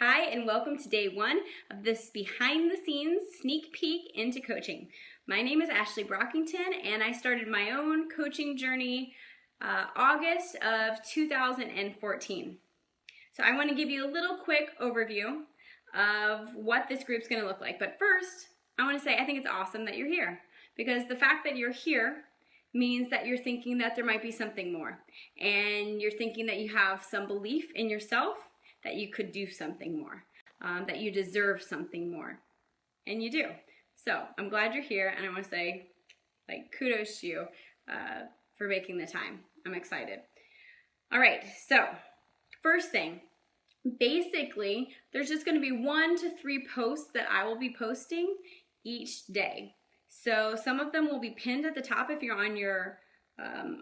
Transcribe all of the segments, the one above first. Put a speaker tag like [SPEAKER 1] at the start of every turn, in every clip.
[SPEAKER 1] Hi, and welcome to day one of this behind the scenes sneak peek into coaching. My name is Ashley Brockington, and I started my own coaching journey August of 2014. So I want to give you a little quick overview of what this group's going to look like. But first, I want to say I think it's awesome that you're here, because the fact that you're here means that you're thinking that there might be something more, and you're thinking that you have some belief in yourself that you could do something more, that you deserve something more, and you do. So I'm glad you're here, and I want to say, kudos to you for making the time. I'm excited. All right, so first thing, basically, there's just going to be 1 to 3 posts that I will be posting each day. So some of them will be pinned at the top. If you're on your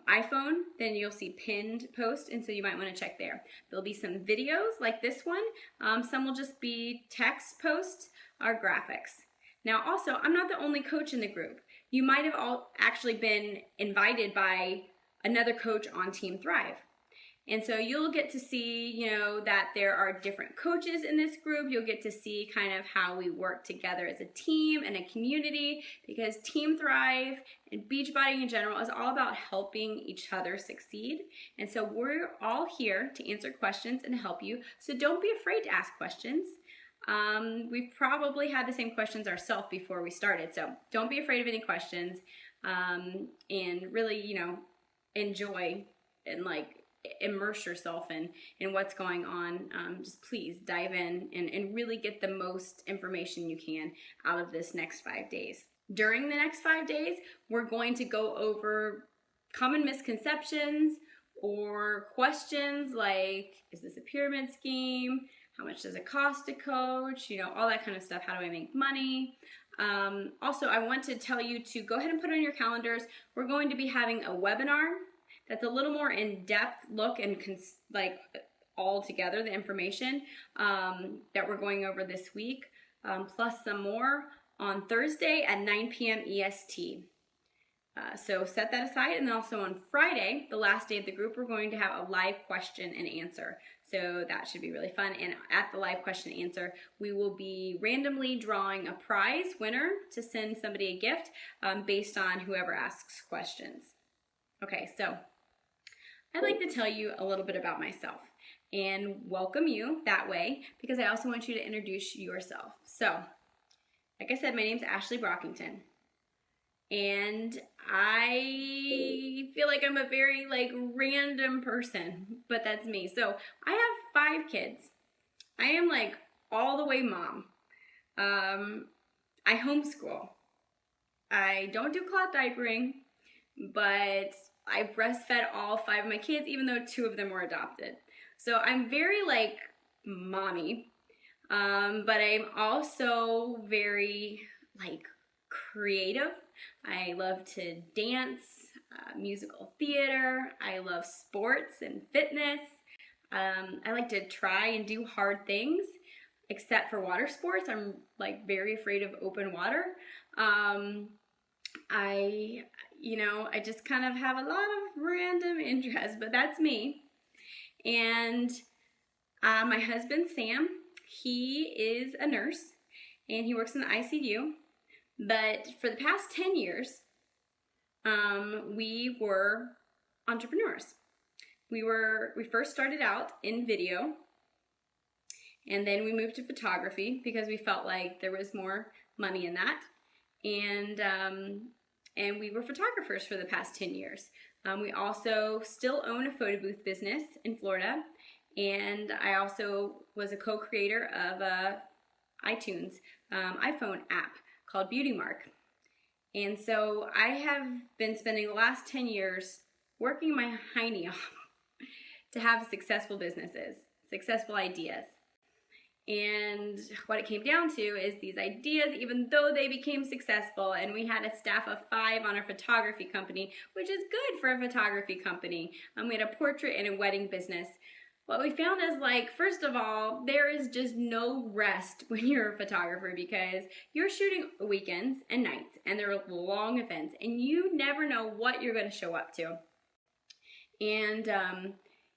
[SPEAKER 1] iPhone, then you'll see pinned post, and so you might want to check there. There'll be some videos like this one. Some will just be text posts or graphics. Now also, I'm not the only coach in the group. You might have all actually been invited by another coach on Team Thrive. And so you'll get to see, that there are different coaches in this group. You'll get to see kind of how we work together as a team and a community, because Team Thrive and Beachbody in general is all about helping each other succeed. And so we're all here to answer questions and help you. So don't be afraid to ask questions. We've probably had the same questions ourselves before we started. So don't be afraid of any questions, and really, enjoy and immerse yourself in what's going on. Just please dive in and really get the most information you can out of this next 5 days. During the next 5 days, we're going to go over common misconceptions or questions like, is this a pyramid scheme? How much does it cost to coach? All that kind of stuff. How do I make money? Also, I want to tell you to go ahead and put on your calendars. We're going to be having a webinar that's a little more in-depth look and all together the information that we're going over this week, plus some more on Thursday at 9 p.m. EST. So set that aside. And then also on Friday, the last day of the group, we're going to have a live question and answer. So that should be really fun. And at the live question and answer, we will be randomly drawing a prize winner to send somebody a gift based on whoever asks questions. Okay, so I'd like to tell you a little bit about myself and welcome you that way, because I also want you to introduce yourself. So, like I said, my name's Ashley Brockington, and I feel like I'm a very random person, but that's me. So I have 5 kids. I am all the way mom. I homeschool. I don't do cloth diapering, but I breastfed all 5 of my kids, even though 2 of them were adopted. So I'm very mommy, but I'm also very creative. I love to dance, musical theater. I love sports and fitness. I like to try and do hard things, except for water sports. I'm very afraid of open water. I just kind of have a lot of random interests, but that's me. And my husband, Sam, he is a nurse, and he works in the ICU. But for the past 10 years, we were entrepreneurs. We first started out in video, and then we moved to photography because we felt like there was more money in that. And we were photographers for the past 10 years. We also still own a photo booth business in Florida, and I also was a co-creator of a iTunes iPhone app called Beauty Mark. And so I have been spending the last 10 years working my hiney off to have successful businesses, successful ideas. And what it came down to is these ideas, even though they became successful, and we had a staff of 5 on our photography company, which is good for a photography company. We had a portrait and a wedding business. What we found is first of all, there is just no rest when you're a photographer, because you're shooting weekends and nights, and they're long events, and you never know what you're going to show up to. And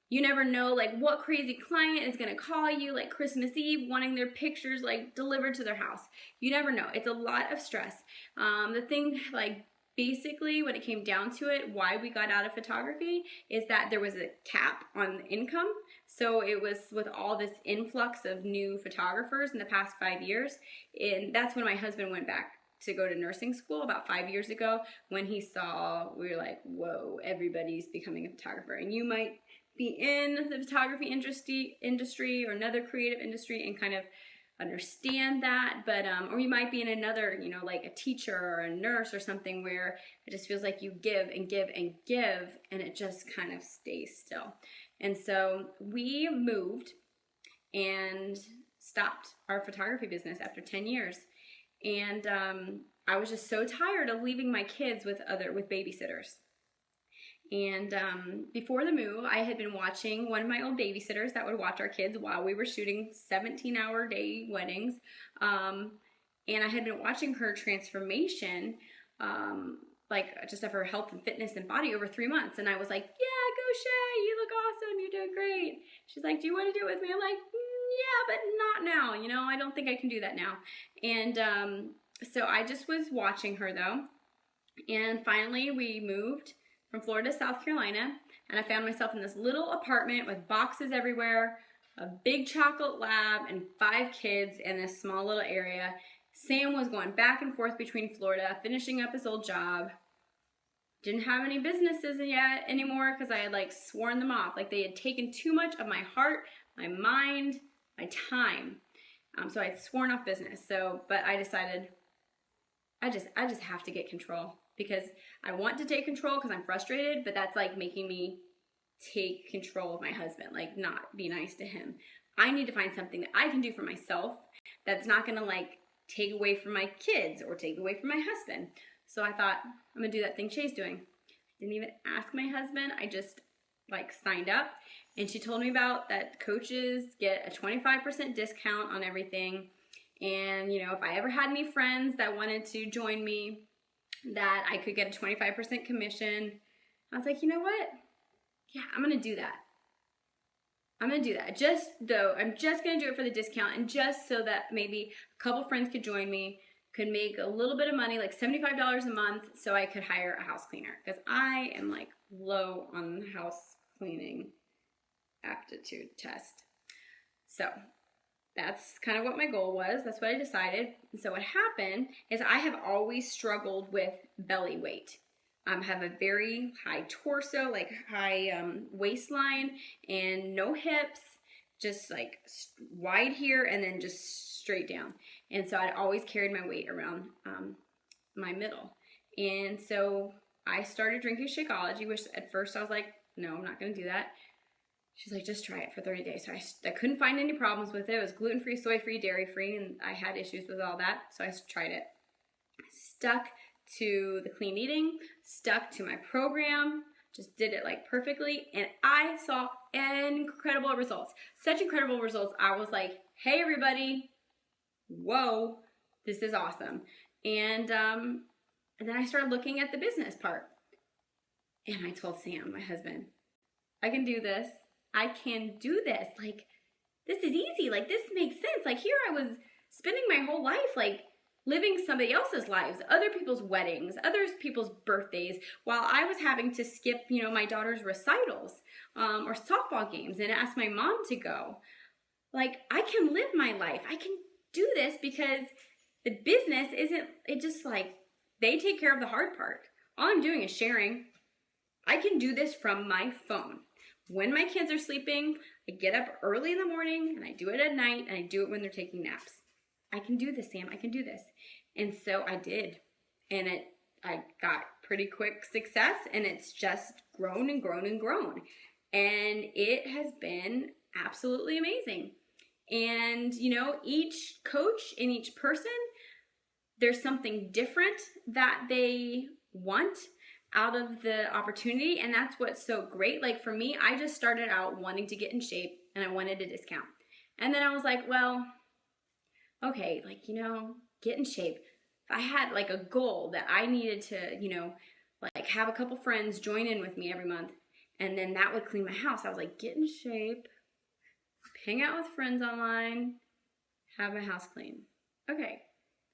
[SPEAKER 1] You never know like what crazy client is gonna call you like Christmas Eve wanting their pictures like delivered to their house. You never know. It's a lot of stress. The thing like basically when it came down to it, why we got out of photography is that there was a cap on income. So it was with all this influx of new photographers in the past 5 years. And that's when my husband went back to go to nursing school about 5 years ago when he saw, we were like, whoa, everybody's becoming a photographer. And you might be in the photography industry or another creative industry and kind of understand that, but or you might be in another, you know, like a teacher or a nurse or something where it just feels like you give and give and give and it just kind of stays still. And so we moved and stopped our photography business after 10 years. And I was just so tired of leaving my kids with babysitters. And before the move, I had been watching one of my old babysitters that would watch our kids while we were shooting 17-hour day weddings. And I had been watching her transformation, like just of her health and fitness and body over 3 months. And I was like, yeah, go Shay, you look awesome, you're doing great. She's like, do you want to do it with me? I'm like, yeah, but not now. You know, I don't think I can do that now. And so I just was watching her though. And finally we moved from Florida to South Carolina, and I found myself in this little apartment with boxes everywhere, a big chocolate lab, and 5 kids in this small little area. Sam was going back and forth between Florida, finishing up his old job. Didn't have any businesses yet anymore because I had like sworn them off. Like they had taken too much of my heart, my mind, my time. So I had sworn off business. But I decided I just have to get control. Because I want to take control because I'm frustrated, but that's like making me take control of my husband, like not be nice to him. I need to find something that I can do for myself that's not gonna like take away from my kids or take away from my husband. So I thought, I'm gonna do that thing Shay's doing. Didn't even ask my husband, I just like signed up, and she told me about that coaches get a 25% discount on everything. And you know, if I ever had any friends that wanted to join me, that I could get a 25% commission. I was like, you know what? Yeah, I'm gonna do that. I'm gonna do that. I'm just gonna do it for the discount and just so that maybe a couple friends could join me, could make a little bit of money, like $75 a month, so I could hire a house cleaner. Because I am like low on the house cleaning aptitude test. So that's kind of what my goal was. That's what I decided. And so what happened is I have always struggled with belly weight. I have a very high torso, like high waistline and no hips, just like wide here and then just straight down. And so I'd always carried my weight around my middle. And so I started drinking Shakeology, which at first I was like, no, I'm not going to do that. She's like, just try it for 30 days. So I couldn't find any problems with it. It was gluten-free, soy-free, dairy-free, and I had issues with all that. So I tried it. Stuck to the clean eating, stuck to my program, just did it like perfectly. And I saw incredible results. Such incredible results. I was like, hey, everybody. Whoa, this is awesome. And then I started looking at the business part. And I told Sam, my husband, I can do this. I can do this. Like, this is easy. Like, this makes sense. Like, here I was spending my whole life, like, living somebody else's lives, other people's weddings, other people's birthdays, while I was having to skip, you know, my daughter's recitals or softball games and ask my mom to go. Like, I can live my life. I can do this because the business isn't, it just like, they take care of the hard part. All I'm doing is sharing. I can do this from my phone. When my kids are sleeping, I get up early in the morning and I do it at night and I do it when they're taking naps. I can do this, Sam. I can do this. And so I did. And I got pretty quick success, and it's just grown and grown and grown. And it has been absolutely amazing. And, you know, each coach and each person, there's something different that they want out of the opportunity, and that's what's so great. Like for me, I just started out wanting to get in shape and I wanted a discount. And then I was like, well, okay, like, you know, get in shape. If I had like a goal that I needed to, you know, like have a couple friends join in with me every month, And then that would clean my house. I was like, get in shape, hang out with friends online, have my house clean. Okay,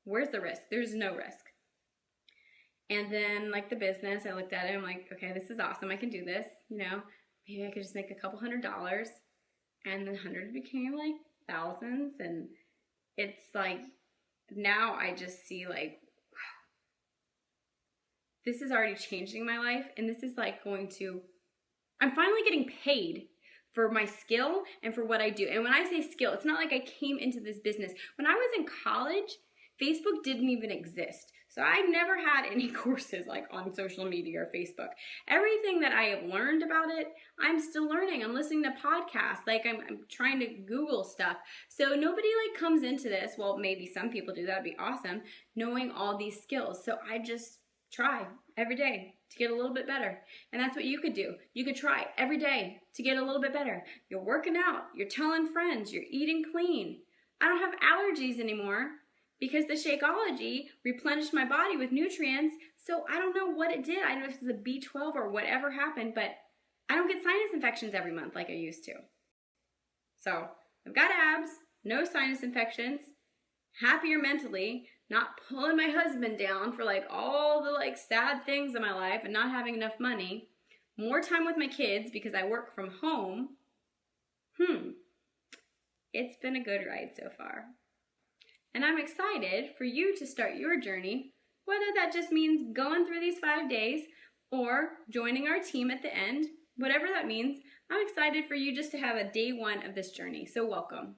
[SPEAKER 1] where's the risk? There's no risk. And then like the business, I looked at it, I'm like, okay, this is awesome. I can do this. You know, maybe I could just make a couple $100s. And then hundreds became like thousands. And it's like, now I just see like, wow, this is already changing my life. And this is like I'm finally getting paid for my skill and for what I do. And when I say skill, it's not like I came into this business. When I was in college, Facebook didn't even exist. So I never had any courses like on social media or Facebook. Everything that I have learned about it, I'm still learning. I'm listening to podcasts. Like I'm trying to Google stuff. So nobody like comes into this. Well, maybe some people do. That'd be awesome. Knowing all these skills. So I just try every day to get a little bit better. And that's what you could do. You could try every day to get a little bit better. You're working out. You're telling friends. You're eating clean. I don't have allergies anymore, because the Shakeology replenished my body with nutrients. So I don't know what it did. I don't know if it's a B12 or whatever happened, but I don't get sinus infections every month like I used to. So I've got abs, no sinus infections, happier mentally, not pulling my husband down for like all the like sad things in my life and not having enough money, more time with my kids because I work from home. It's been a good ride so far. And I'm excited for you to start your journey, whether that just means going through these 5 days or joining our team at the end, whatever that means. I'm excited for you just to have a day one of this journey. So welcome.